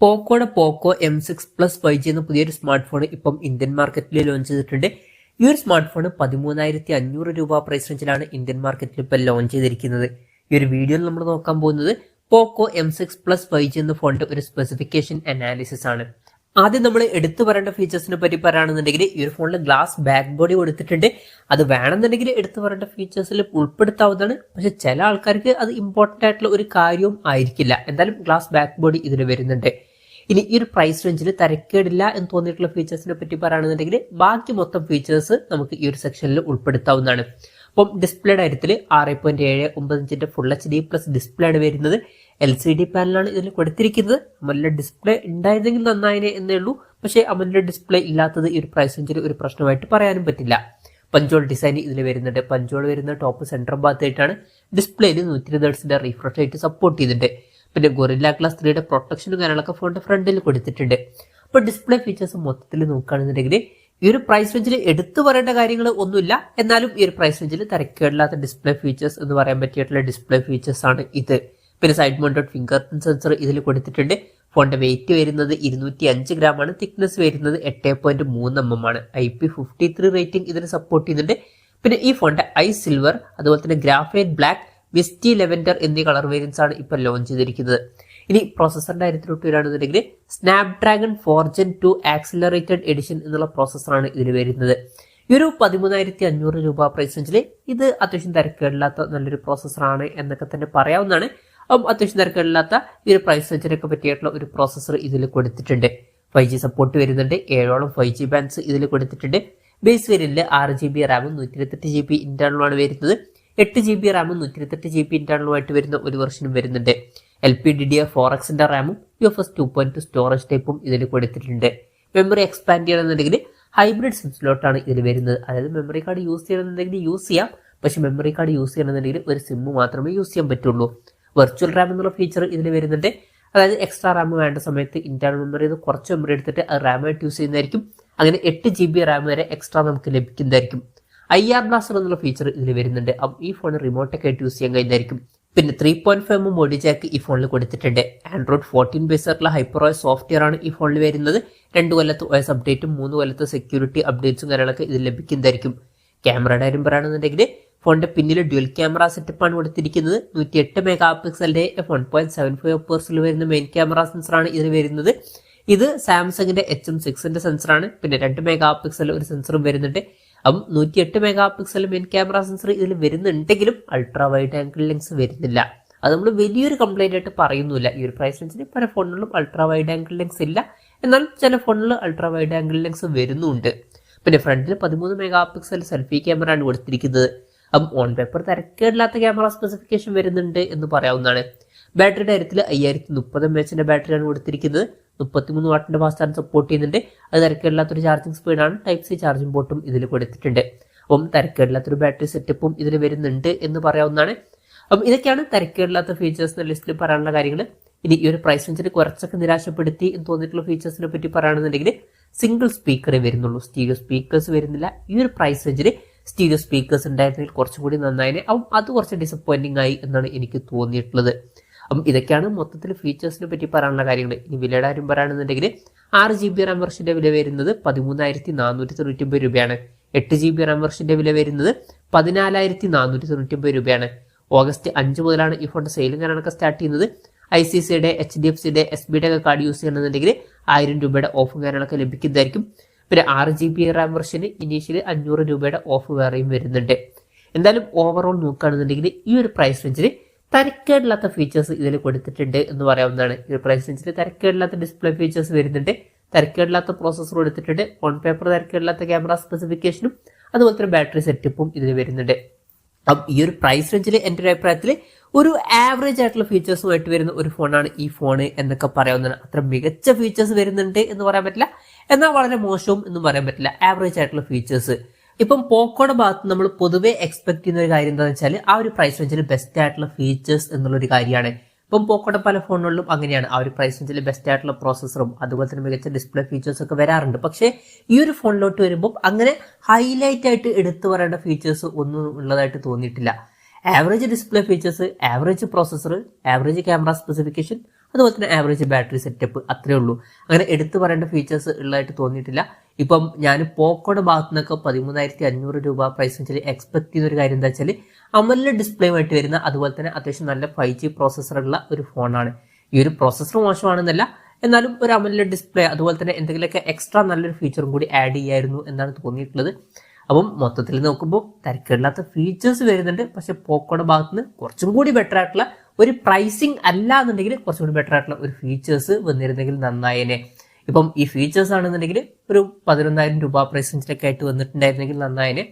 പോക്കോയുടെ പോക്കോ M6 Plus 5G എന്ന പുതിയൊരു smart phone ഇപ്പം ഇന്ത്യൻ മാർക്കറ്റിൽ ലോഞ്ച് ചെയ്തിട്ടുണ്ട്. ഈ ഒരു സ്മാർട്ട് ഫോൺ 13,500 രൂപ പ്രൈസ് റേഞ്ചിലാണ് ഇന്ത്യൻ മാർക്കറ്റിൽ ഇപ്പം ലോഞ്ച് ചെയ്തിരിക്കുന്നത്. ഈ ഒരു വീഡിയോയിൽ നമ്മൾ നോക്കാൻ പോകുന്നത് പോക്കോ M6 Plus 5G എന്ന ഫോണിന്റെ ഒരു സ്പെസിഫിക്കേഷൻ അനാലിസിസ് ആണ്. ആദ്യം നമ്മൾ എടുത്തു പറയേണ്ട ഫീച്ചേഴ്സിനെ പറ്റി പറയുകയാണെന്നുണ്ടെങ്കിൽ ഈ ഒരു ഫോണിൽ ഗ്ലാസ് ബാക്ക് ബോഡി കൊടുത്തിട്ടുണ്ട്. അത് വേണമെന്നുണ്ടെങ്കിൽ എടുത്തു പറയേണ്ട ഫീച്ചേഴ്സിൽ ഉൾപ്പെടുത്താവുന്നതാണ്. പക്ഷെ ചില ആൾക്കാർക്ക് അത് ഇമ്പോർട്ടന്റ് ആയിട്ടുള്ള ഒരു കാര്യവും ആയിരിക്കില്ല. എന്തായാലും ഗ്ലാസ് ബാക്ക് ബോഡി ഇതിൽ വരുന്നുണ്ട്. ഇനി ഈ ഒരു പ്രൈസ് റേഞ്ചിൽ തരക്കേടില്ല എന്ന് തോന്നിയിട്ടുള്ള ഫീച്ചേഴ്സിനെ പറ്റി പറയുകയാണെന്നുണ്ടെങ്കിൽ ബാക്കി മൊത്തം ഫീച്ചേഴ്സ് നമുക്ക് ഈ ഒരു സെക്ഷനിൽ ഉൾപ്പെടുത്താവുന്നതാണ്. അപ്പം ഡിസ്പ്ലേയുടെ കാര്യത്തിൽ 6.79 ഇഞ്ചിന്റെ ഫുൾ HD+ ഡിസ്പ്ലേ ആണ് വരുന്നത്. LCD പാനലാണ് ഇതിൽ കൊടുത്തിരിക്കുന്നത്. അമോലെഡ് ഡിസ്പ്ലേ ഉണ്ടായിരുന്നെങ്കിൽ നന്നായിനെ എന്നേ ഉള്ളൂ. പക്ഷേ അമോലെഡ് ഡിസ്പ്ലേ ഇല്ലാത്തത് ഈ ഒരു പ്രൈസ് റേഞ്ചിൽ ഒരു പ്രശ്നമായിട്ട് പറയാനും പറ്റില്ല. പഞ്ചോൾ ഡിസൈൻ ഇതിൽ വരുന്നുണ്ട്. പഞ്ചോൾ വരുന്ന ടോപ്പ് സെന്റർ ഭാഗത്തായിട്ടാണ്. ഡിസ്പ്ലേയിൽ 120 Hz റിഫ്രഷ് റേറ്റ് സപ്പോർട്ട് ചെയ്തിട്ടുണ്ട്. പിന്നെ ഗൊറില്ല ഗ്ലാസ് 3യുടെ പ്രൊട്ടക്ഷനും കാര്യങ്ങളൊക്കെ ഫോണിന്റെ ഫ്രണ്ടിൽ കൊടുത്തിട്ടുണ്ട്. അപ്പോൾ ഡിസ്പ്ലേ ഫീച്ചേഴ്സ് മൊത്തത്തിൽ നോക്കുകയാണെന്നുണ്ടെങ്കിൽ ഈ ഒരു പ്രൈസ് റേഞ്ചിൽ എടുത്തു പറയേണ്ട കാര്യങ്ങൾ ഒന്നുമില്ല. എന്നാലും ഈ ഒരു പ്രൈസ് റേഞ്ചിൽ തരക്കേടില്ലാത്ത ഡിസ്പ്ലേ ഫീച്ചേഴ്സ് എന്ന് പറയാൻ പറ്റിയിട്ടുള്ള ഡിസ്പ്ലേ ഫീച്ചേഴ്സ് ആണ് ഇത്. പിന്നെ side mounted finger print sensor ഇതിൽ കൊടുത്തിട്ടുണ്ട്. ഫോണിന്റെ വെയിറ്റ് വരുന്നത് 205 ഗ്രാം ആണ്. തിക്നെസ് വരുന്നത് 8.3 mm ആണ്. IP53 റേറ്റിംഗ് ഇതിന് സപ്പോർട്ട് ചെയ്യുന്നുണ്ട്. പിന്നെ ഈ ഫോണിന്റെ ഐസ് സിൽവർ അതുപോലെ തന്നെ ഗ്രാഫൈറ്റ് ബ്ലാക്ക്, വിസ്റ്റി ലെവൻഡർ എന്നീ കളർ വേരിയൻസ് ആണ് ഇപ്പോൾ ലോഞ്ച് ചെയ്തിരിക്കുന്നത്. ഇനി പ്രോസസറിന്റെ കാര്യത്തിലോട്ട് വരികയാണെന്നുണ്ടെങ്കിൽ സ്നാപ്ഡ്രാഗൺ 4 Gen 2 ആക്സിലറേറ്റഡ് എഡിഷൻ എന്നുള്ള പ്രോസസറാണ് ഇതിൽ വരുന്നത്. ഈ ഒരു 13,500 രൂപ പ്രൈസ് റേഞ്ചിൽ ഇത് അത്യാവശ്യം തിരക്കേടില്ലാത്ത നല്ലൊരു പ്രോസസറാണ് എന്നൊക്കെ തന്നെ പറയാവുന്നതാണ്. അത്യാവശ്യം തിരക്കേടില്ലാത്ത ഈ ഒരു പ്രൈസ് റേഞ്ചിനൊക്കെ പറ്റിയിട്ടുള്ള ഒരു പ്രോസസർ ഇതിൽ കൊടുത്തിട്ടുണ്ട്. 5G സപ്പോർട്ട് വരുന്നുണ്ട്. 7ഓളം 5G ബാൻഡ്സ് ഇതിൽ കൊടുത്തിട്ടുണ്ട്. ബേസ് വേരിയന്റിൽ 6GB റാമും 128GB ഇന്റേണലുമാണ് വരുന്നത്. 8GB റാമും 128GB ഇന്റേണലുമായിട്ട് വരുന്ന ഒരു വെർഷനും വരുന്നുണ്ട്. LPDDR4Xന്റെ റാമും UFS 2.2 സ്റ്റോറേജ് ടൈപ്പും ഇതിൽ കൊടുത്തിട്ടുണ്ട്. മെമ്മറി എക്സ്പാൻഡ് ചെയ്യണമെന്നുണ്ടെങ്കിൽ ഹൈബ്രിഡ് സിം സ്ലോട്ടാണ് ഇതിൽ വരുന്നത്. അതായത് മെമ്മറി കാർഡ് യൂസ് ചെയ്യണമെന്നുണ്ടെങ്കിൽ യൂസ് ചെയ്യാം. പക്ഷെ മെമ്മറി കാർഡ് യൂസ് ചെയ്യണമെന്നുണ്ടെങ്കിൽ ഒരു സിം മാത്രമേ യൂസ് ചെയ്യാൻ പറ്റുള്ളൂ. വെർച്വൽ റാം എന്നുള്ള ഫീച്ചർ ഇതിൽ വരുന്നുണ്ട്. അതായത് എക്സ്ട്രാ റാം വേണ്ട സമയത്ത് ഇന്റേണൽ മെമ്മറി കുറച്ച് മെമ്മറി എടുത്തിട്ട് അത് റാമായിട്ട് യൂസ് ചെയ്യുന്നതായിരിക്കും. അങ്ങനെ 8GB റാം വരെ എക്സ്ട്രാ നമുക്ക് ലഭിക്കുന്നതായിരിക്കും. IR ബ്ലാസ്റ്റർ എന്നുള്ള ഫീച്ചർ ഇതിൽ വരുന്നുണ്ട്. ഈ ഫോൺ റിമോട്ടൊക്കെ ആയിട്ട് യൂസ് ചെയ്യാൻ കഴിയുന്നതായിരിക്കും. പിന്നെ 3.5mm ബോഡി ജാക്ക് ഈ ഫോണിൽ കൊടുത്തിട്ടുണ്ട്. ആൻഡ്രോയിഡ് 14 ബേസ് ആയിട്ടുള്ള HyperOS സോഫ്റ്റ്വെയർ ആണ് ഈ ഫോണിൽ വരുന്നത്. 2 കൊല്ലത്ത് OS അപ്ഡേറ്റും 3 കൊല്ലത്ത് സെക്യൂരിറ്റി അപ്ഡേറ്റ്സും കാര്യങ്ങളൊക്കെ ഇതിൽ ലഭിക്കുന്നതായിരിക്കും. ക്യാമറയുടെ കാര്യം പറയുകയാണെന്നുണ്ടെങ്കിൽ ഫോണിന്റെ പിന്നിൽ ഡ്യുവൽ ക്യാമറ സെറ്റപ്പ് ആണ് കൊടുത്തിരിക്കുന്നത്. 108 മെഗാപിക്സലിന്റെ f1.75 വരുന്ന മെയിൻ ക്യാമറ സെൻസറാണ് ഇതിൽ വരുന്നത്. ഇത് സാംസങ്ങിന്റെ HM6ന്റെ സെൻസറാണ്. പിന്നെ 2 മെഗാപിക്സൽ ഒരു സെൻസറും വരുന്നുണ്ട്. 108 മെഗാപിക്സൽ മെയിൻ ക്യാമറ സെൻസർ ഇതിൽ വരുന്നുണ്ടെങ്കിലും അൾട്രാ വൈഡ് ആംഗിൾ ലെൻസ് വരുന്നില്ല. അത് നമ്മൾ വലിയൊരു കംപ്ലൈന്റ് ആയിട്ട് പറയുന്നില്ല. ഈ ഒരു പ്രൈസ് റേഞ്ചിന് പല ഫോണുകളിലും അൾട്രാ വൈഡ് ആംഗിൾ ലെൻസ് ഇല്ല. എന്നാൽ ചില ഫോണിൽ അൾട്രാ വൈഡ് ആംഗിൾ ലെൻസ് വരുന്നുണ്ട്. പിന്നെ ഫ്രണ്ടിൽ 13 മെഗാപിക്സൽ സെൽഫി ക്യാമറ ആണ് കൊടുത്തിരിക്കുന്നത്. ഓൺ പേപ്പർ തിരക്കേടില്ലാത്ത ക്യാമറ സ്പെസിഫിക്കേഷൻ വരുന്നുണ്ട് എന്ന് പറയാവുന്നതാണ്. ബാറ്ററിയുടെ കാര്യത്തിൽ 5030 mAh ബാറ്ററിയാണ് കൊടുത്തിരിക്കുന്നത്. 33 വാട്ടിന്റെ ഫാസ്റ്റ് ചാർജ് സപ്പോർട്ട് ചെയ്യുന്നുണ്ട്. അത് തിരക്കേടില്ലാത്തൊരു ചാർജിങ് സ്പീഡാണ്. Type-C ചാർജിംഗ് പോർട്ടും ഇതിൽ കൊടുത്തിട്ടുണ്ട്. തിരക്കേടില്ലാത്തൊരു ബാറ്ററി സെറ്റപ്പും ഇതിൽ വരുന്നുണ്ട് എന്ന് പറയാവുന്നതാണ്. ഇതൊക്കെയാണ് തിരക്കേടില്ലാത്ത ഫീച്ചേഴ്സ് എന്ന ലിസ്റ്റിൽ പറയാനുള്ള കാര്യങ്ങൾ. ഇനി ഈ ഒരു പ്രൈസ് റേഞ്ചിൽ കുറച്ചൊക്കെ നിരാശപ്പെടുത്തി എന്ന് തോന്നിയിട്ടുള്ള ഫീച്ചേഴ്സിനെ പറ്റി പറയുകയാണെന്നുണ്ടെങ്കിൽ സിംഗിൾ സ്പീക്കറേ വരുന്നുള്ളൂ. സ്റ്റീരിയോ സ്പീക്കേഴ്സ് വരുന്നില്ല. ഈ ഒരു പ്രൈസ് റേഞ്ചിൽ സ്റ്റീരിയോ സ്പീക്കേഴ്സ് ഉണ്ടായിരുന്നെങ്കിൽ കുറച്ചും കൂടി നന്നായിനെ. അത് കുറച്ച് ഡിസപ്പോയിന്റിംഗ് ആയി എന്നാണ് എനിക്ക് തോന്നിയിട്ടുള്ളത്. ഇതൊക്കെയാണ് മൊത്തത്തിൽ ഫീച്ചേഴ്സിനെ പറ്റി പറയാനുള്ള കാര്യങ്ങൾ. ഇനി വിലയുടെ കാര്യം പറയുകയാണെന്നുണ്ടെങ്കിൽ 6GB റാം വെർഷന്റെ വില വരുന്നത് 13,499 രൂപയാണ്. 8GB റാം വെർഷന്റെ വില വരുന്നത് 14,499 രൂപയാണ്. ഓഗസ്റ്റ് 5 മുതലാണ് ഈ ഫോണിന്റെ സെയിലും കാര്യങ്ങളൊക്കെ സ്റ്റാർട്ട് ചെയ്യുന്നത്. ICICIയുടെ HDFCയുടെ SBയുടെ ഒക്കെ കാർഡ് യൂസ് ചെയ്യണമെന്നുണ്ടെങ്കിൽ 1000 രൂപയുടെ ഓഫും കാര്യങ്ങളൊക്കെ ലഭിക്കുന്നതായിരിക്കും. പിന്നെ 6GB റാം വെർഷന് ഇനീഷ്യലി 500 രൂപയുടെ ഓഫ് വേറെയും വരുന്നുണ്ട്. എന്തായാലും ഓവറോൾ നോക്കുകയാണെന്നുണ്ടെങ്കിൽ ഈ ഒരു പ്രൈസ് റേഞ്ചിൽ തരക്കേടില്ലാത്ത ഫീച്ചേഴ്സ് ഇതിൽ കൊടുത്തിട്ടുണ്ട് എന്ന് പറയാവുന്നതാണ്. ഈ ഒരു പ്രൈസ് റേഞ്ചിൽ തരക്കേടില്ലാത്ത ഡിസ്പ്ലേ ഫീച്ചേഴ്സ് വരുന്നുണ്ട്. തരക്കേടില്ലാത്ത പ്രോസസർ കൊടുത്തിട്ടുണ്ട്. ഓൺ പേപ്പർ തരക്കേടില്ലാത്ത ക്യാമറ സ്പെസിഫിക്കേഷനും അതുപോലെ തന്നെ ബാറ്ററി സെറ്റപ്പും ഇതിൽ വരുന്നുണ്ട്. ഈ ഒരു പ്രൈസ് റേഞ്ചിൽ എൻ്റെ ഒരു അഭിപ്രായത്തിൽ ഒരു ആവറേജ് ആയിട്ടുള്ള ഫീച്ചേഴ്സുമായിട്ട് വരുന്ന ഒരു ഫോണാണ് ഈ ഫോണ് എന്നൊക്കെ പറയാവുന്നതാണ്. അത്ര മികച്ച ഫീച്ചേഴ്സ് വരുന്നുണ്ട് എന്ന് പറയാൻ പറ്റില്ല, എന്നാൽ വളരെ മോശവും എന്നും പറയാൻ പറ്റില്ല. ആവറേജ് ആയിട്ടുള്ള ഫീച്ചേഴ്സ്. ഇപ്പം പോക്കോയുടെ ഭാഗത്ത് നമ്മൾ പൊതുവെ എക്സ്പെക്ട് ചെയ്യുന്ന ഒരു കാര്യം എന്താണെന്ന് വെച്ചാൽ ആ ഒരു പ്രൈസ് റേഞ്ചിൽ ബെസ്റ്റ് ആയിട്ടുള്ള ഫീച്ചേഴ്സ് എന്നുള്ളൊരു കാര്യമാണ്. ഇപ്പം പോക്കോയുടെ പല ഫോണുകളിലും അങ്ങനെയാണ്. ആ ഒരു പ്രൈസ് റേഞ്ചിൽ ബെസ്റ്റ് ആയിട്ടുള്ള പ്രോസസറും അതുപോലെ തന്നെ മികച്ച ഡിസ്പ്ലേ ഫീച്ചേഴ്സ് ഒക്കെ വരാറുണ്ട്. പക്ഷേ ഈ ഒരു ഫോണിലോട്ട് വരുമ്പോൾ അങ്ങനെ ഹൈലൈറ്റ് ആയിട്ട് എടുത്തു പറയേണ്ട ഫീച്ചേഴ്സ് ഒന്നും ഉള്ളതായിട്ട് തോന്നിയിട്ടില്ല. Average display features, average processor, average camera specification, അതുപോലെ തന്നെ ആവറേജ് ബാറ്ററി സെറ്റപ്പ്, അത്രേ ഉള്ളൂ. അങ്ങനെ എടുത്തു പറയേണ്ട ഫീച്ചേഴ്സ് ഉള്ളതായിട്ട് തോന്നിയിട്ടില്ല. ഇപ്പം ഞാൻ പോക്കോയുടെ ഭാഗത്തു നിന്നൊക്കെ 13,500 രൂപ പ്രൈസ് റേഞ്ചിൽ എക്സ്പെക്ട് ചെയ്യുന്ന ഒരു കാര്യം എന്താ വെച്ചാൽ അമോലെഡ് ഡിസ്പ്ലേയുമായിട്ട് വരുന്ന അതുപോലെ തന്നെ അത്യാവശ്യം നല്ല 5G പ്രോസസ്സറുള്ള ഒരു ഫോണാണ്. ഈ ഒരു പ്രോസസ്സർ മോശമാണെന്നല്ല, എന്നാലും ഒരു അമോലെഡ് ഡിസ്പ്ലേ അതുപോലെ തന്നെ എന്തെങ്കിലുമൊക്കെ എക്സ്ട്രാ നല്ലൊരു ഫീച്ചറും കൂടി ആഡ് ചെയ്യായിരുന്നു എന്നാണ് തോന്നിയിട്ടുള്ളത്. അപ്പം മൊത്തത്തിൽ നോക്കുമ്പോൾ തിരക്കില്ലാത്ത ഫീച്ചേഴ്സ് വരുന്നുണ്ട്. പക്ഷെ പോക്കോയുടെ ഭാഗത്ത് നിന്ന് കുറച്ചും കൂടി ബെറ്റർ ആയിട്ടുള്ള ഒരു പ്രൈസിങ് അല്ല എന്നുണ്ടെങ്കിൽ കുറച്ചും കൂടി ബെറ്റർ ആയിട്ടുള്ള ഒരു ഫീച്ചേഴ്സ് വന്നിരുന്നെങ്കിൽ നന്നായേനെ. ഇപ്പം ഈ ഫീച്ചേഴ്സ് ആണെന്നുണ്ടെങ്കിൽ ഒരു 11,000 രൂപ പ്രൈസ് റേഞ്ചിലൊക്കെ ആയിട്ട് വന്നിട്ടുണ്ടായിരുന്നെങ്കിൽ നന്നായേനെ.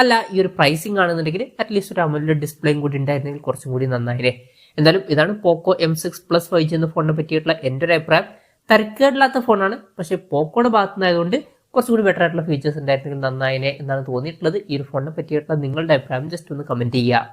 അല്ല, ഈ ഒരു പ്രൈസിംഗ് ആണെന്നുണ്ടെങ്കിൽ അറ്റ്ലീസ്റ്റ് ഒരു അമോലെഡ് ഡിസ്പ്ലേയും കൂടി ഉണ്ടായിരുന്നെങ്കിൽ കുറച്ചും കൂടി നന്നായേനെ. എന്തായാലും ഇതാണ് പോക്കോ M6 Plus 5G എന്ന ഫോണിനെ പറ്റിയിട്ടുള്ള എൻ്റെ ഒരു അഭിപ്രായം. തിരക്കേടില്ലാത്ത ഫോണാണ്, പക്ഷെ പോക്കോയുടെ ഭാഗത്തുനിന്നായതുകൊണ്ട് കുറച്ചുകൂടി ബെറ്റർ ആയിട്ടുള്ള ഫീച്ചേഴ്സ് ഉണ്ടായിരുന്നെങ്കിൽ നന്നായേനെ എന്നാണ് തോന്നിയിട്ടുള്ളത്. ഈ ഒരു ഫോണിനെ പറ്റിയിട്ടുള്ള നിങ്ങളുടെ അഭിപ്രായം ജസ്റ്റ് ഒന്ന് കമന്റ് ചെയ്യുക.